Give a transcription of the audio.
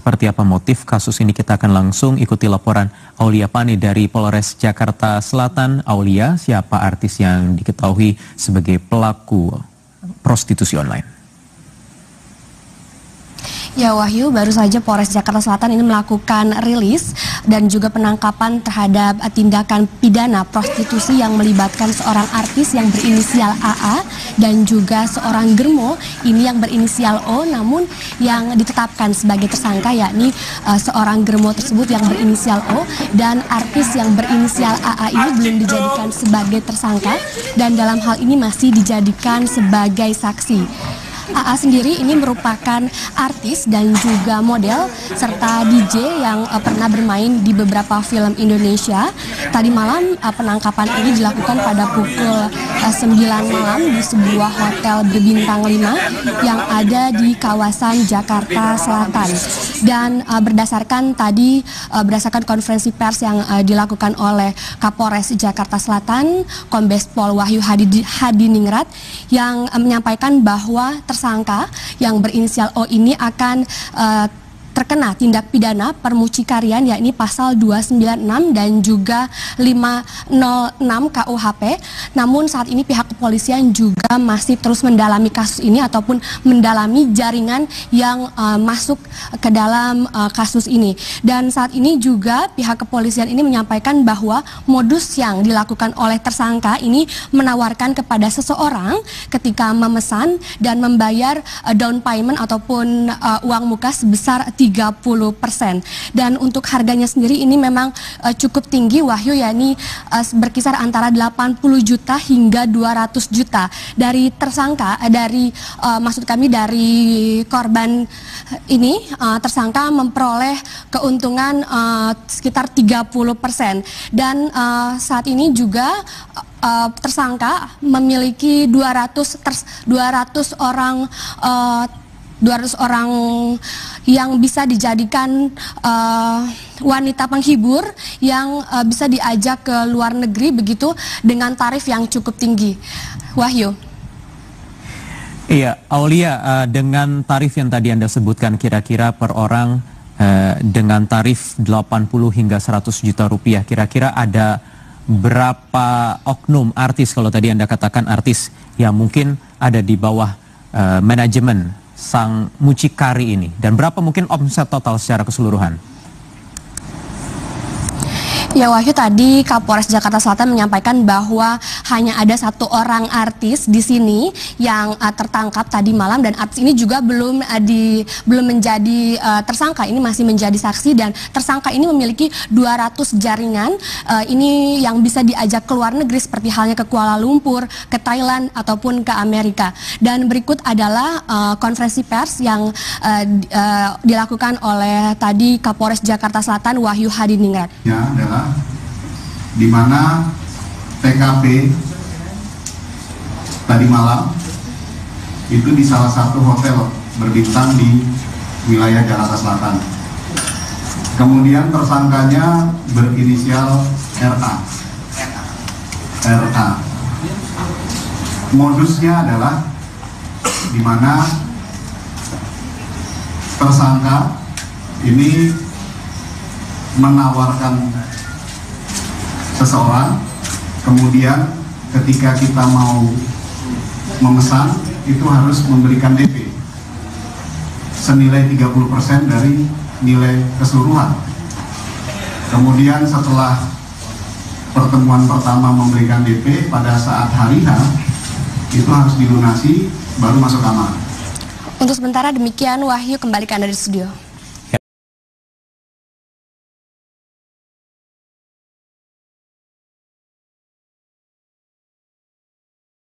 seperti apa motif kasus ini, kita akan langsung ikuti laporan Aulia Pani dari Polres Jakarta Selatan. Aulia, siapa artis yang diketahui sebagai pelaku prostitusi online? Ya Wahyu, baru saja Polres Jakarta Selatan ini melakukan rilis dan juga penangkapan terhadap tindakan pidana prostitusi yang melibatkan seorang artis yang berinisial AA dan juga seorang germo ini yang berinisial O, namun yang ditetapkan sebagai tersangka yakni seorang germo tersebut yang berinisial O dan artis yang berinisial AA ini belum dijadikan sebagai tersangka dan dalam hal ini masih dijadikan sebagai saksi. AA sendiri ini merupakan artis dan juga model serta DJ yang pernah bermain di beberapa film Indonesia. Tadi malam penangkapan ini dilakukan pada pukul 9 malam di sebuah hotel berbintang 5 yang ada di kawasan Jakarta Selatan. Dan berdasarkan konferensi pers yang dilakukan oleh Kapolres Jakarta Selatan, Kombes Pol Wahyu Hadiningrat, yang menyampaikan bahwa tersangka yang berinisial O ini akan terkena tindak pidana permucikarian yakni pasal 296 dan juga 506 KUHP. Namun saat ini pihak kepolisian juga masih terus mendalami kasus ini ataupun mendalami jaringan yang masuk ke dalam kasus ini. Dan saat ini juga pihak kepolisian ini menyampaikan bahwa modus yang dilakukan oleh tersangka ini menawarkan kepada seseorang ketika memesan dan membayar down payment ataupun uang muka sebesar 30%. Dan untuk harganya sendiri ini memang cukup tinggi Wahyu, yakni berkisar antara 80 juta hingga 200 juta. Dari tersangka, dari korban ini, tersangka memperoleh keuntungan sekitar 30%. Dan saat ini juga tersangka memiliki 200 orang yang bisa dijadikan wanita penghibur yang bisa diajak ke luar negeri begitu dengan tarif yang cukup tinggi. Wahyu. Iya, Aulia, dengan tarif yang tadi Anda sebutkan kira-kira per orang dengan tarif 80 hingga 100 juta rupiah, kira-kira ada berapa oknum artis, kalau tadi Anda katakan artis yang mungkin ada di bawah manajemen sang mucikari ini, dan berapa mungkin omset total secara keseluruhan? Ya Wahyu, tadi Kapolres Jakarta Selatan menyampaikan bahwa hanya ada satu orang artis di sini yang tertangkap tadi malam, dan artis ini juga belum menjadi tersangka, ini masih menjadi saksi, dan tersangka ini memiliki 200 jaringan ini yang bisa diajak ke luar negeri seperti halnya ke Kuala Lumpur, ke Thailand ataupun ke Amerika. Dan berikut adalah konferensi pers yang dilakukan oleh tadi Kapolres Jakarta Selatan Wahyu Hadiningrat. Ya, adalah di mana TKP tadi malam itu di salah satu hotel berbintang di wilayah Jakarta Selatan. Kemudian tersangkanya berinisial RA. Modusnya adalah di mana tersangka ini menawarkan seseorang, kemudian ketika kita mau memesan itu harus memberikan DP senilai 30% dari nilai keseluruhan. Kemudian setelah pertemuan pertama memberikan DP, pada saat hari H itu harus dilunasi baru masuk kamar. Untuk sementara demikian Wahyu, kembali ke Anda di studio.